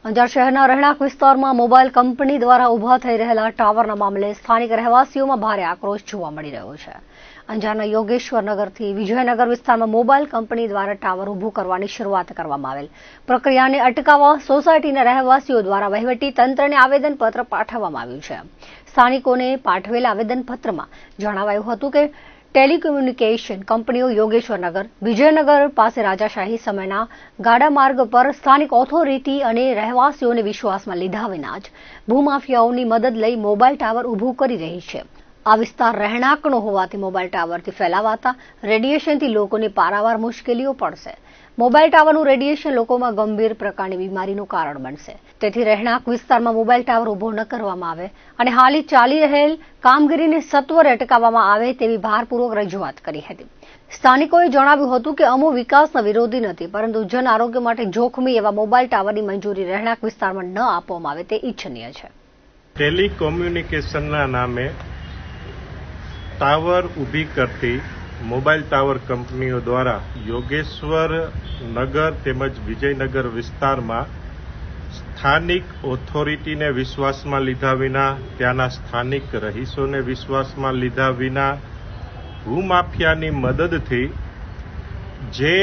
અંજાર શહેરના રહેણાંક વિસ્તારમાં મોબાઈલ કંપની દ્વારા ઉભા થઈ રહેલા ટાવરના મામલે સ્થાનિક રહેવાસીઓમાં ભારે આક્રોશ જોવા મળી રહ્યો છે. અંજારના યોગેશ્વર નગરથી વિજયનગર વિસ્તારમાં મોબાઈલ કંપની દ્વારા ટાવર ઊભું કરવાની શરૂઆત કરવામાં આવેલ પ્રક્રિયાને અટકાવવા સોસાયટીના રહેવાસીઓ દ્વારા વહીવટી તંત્રને આવેદનપત્ર પાઠવવામાં આવ્યું છે. સ્થાનિકોને પાઠવેલા આવેદનપત્રમાં જણાવાયું હતું કે ટેલિકોમ્યુનિકેશન કંપનીઓ યોગેશ્વરનગર, વિજયનગર પાસે રાજાશાહી સમયના ગાડા માર્ગ પર સ્થાનિક ઓથોરિટી અને રહેવાસીઓને વિશ્વાસમાં લીધા વિના જ ભૂમાફિયાઓની મદદ લઈ મોબાઈલ ટાવર ઊભું કરી રહી છે. આ વિસ્તાર રહેણાંકનો હોવાથી મોબાઈલ ટાવરથી ફેલાવાતા રેડિયેશનથી લોકોને પારાવાર મુશ્કેલીઓ પડશે. મોબાઈલ ટાવરનું રેડિયેશન લોકોમાં ગંભીર પ્રકારની બીમારીનું કારણ બનશે. તેથી રહેણાંક વિસ્તારમાં મોબાઈલ ટાવર ઊભો ન કરવામાં આવે અને હાલી ચાલી રહેલ કામગીરીને સત્વરે અટકાવવામાં આવે તેવી ભારપૂર્વક રજૂઆત કરી હતી. સ્થાનિકોએ જણાવ્યું હતું કે અમો વિકાસના વિરોધી નથી, પરંતુ જન આરોગ્ય માટે જોખમી એવા મોબાઈલ ટાવરની મંજૂરી રહેણાંક વિસ્તારમાં ન આપવામાં આવે તે ઇચ્છનીય છે. ટેલિકોમ્યુનિકેશનના નામે ટાવર ઊભી કરતી મોબાઈલ ટાવર કંપનીઓ દ્વારા યોગેશ્વર નગર તેમજ વિજયનગર વિસ્તારમાં સ્થાનિક ઓથોરિટીને વિશ્વાસમાં લીધા વિના, ત્યાંના સ્થાનિક રહીશોને વિશ્વાસમાં લીધા વિના ભૂમાફિયાની મદદથી જે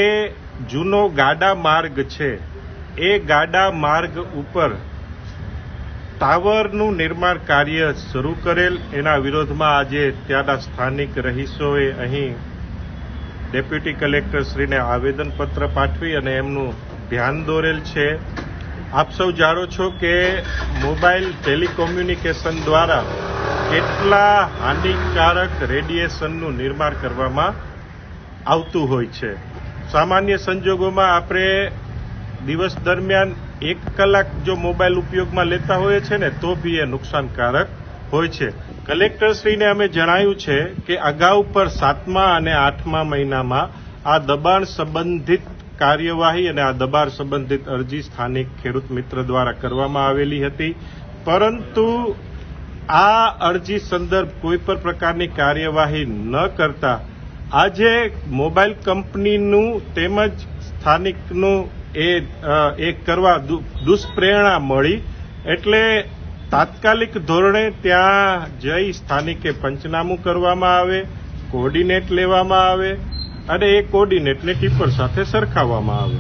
જૂનો ગાડા માર્ગ છે એ ગાડા માર્ગ ઉપર ટાવરનું નિર્માણ કાર્ય શરૂ કરેલ, એના વિરોધમાં આજે ત્યાંના સ્થાનિક રહીશોએ અહીં ડેપ્યુટી કલેક્ટરશ્રીને આવેદનપત્ર પાઠવી અને એમનું ધ્યાન દોરેલ છે. આપ સૌ જાણો છો કે મોબાઈલ ટેલિકોમ્યુનિકેશન દ્વારા કેટલા હાનિકારક રેડિયેશનનું નિર્માણ કરવામાં આવતું હોય છે. સામાન્ય સંજોગોમાં આપણે દિવસ દરમિયાન 1 કલાક જો મોબાઈલ ઉપયોગમાં લેતા હોઈએ છે ને તો બી એ નુકસાનકારક હોય છે. કલેક્ટરશ્રીને અમે જણાવ્યું છે કે અગાઉ પર 7મા અને 8મા મહિનામાં આ દબાણ સંબંધિત કાર્યવાહી અને આ દબાણ સંબંધિત અરજી સ્થાનિક ખેડૂત મિત્ર દ્વારા કરવામાં આવેલી હતી, પરંતુ આ અરજી સંદર્ભ કોઈ પણ પ્રકારની કાર્યવાહી ન કરતા આજે મોબાઈલ કંપનીનું તેમજ સ્થાનિકનું એ કરવા દુષ્પ્રેરણા મળી, એટલે તાત્કાલિક ધોરણે ત્યાં જઈ સ્થાનિકે પંચનામું કરવામાં આવે, કોર્ડિનેટ લેવામાં આવે અને એ કોર્ડિનેટને ટીપર સાથે સરખાવવામાં આવે.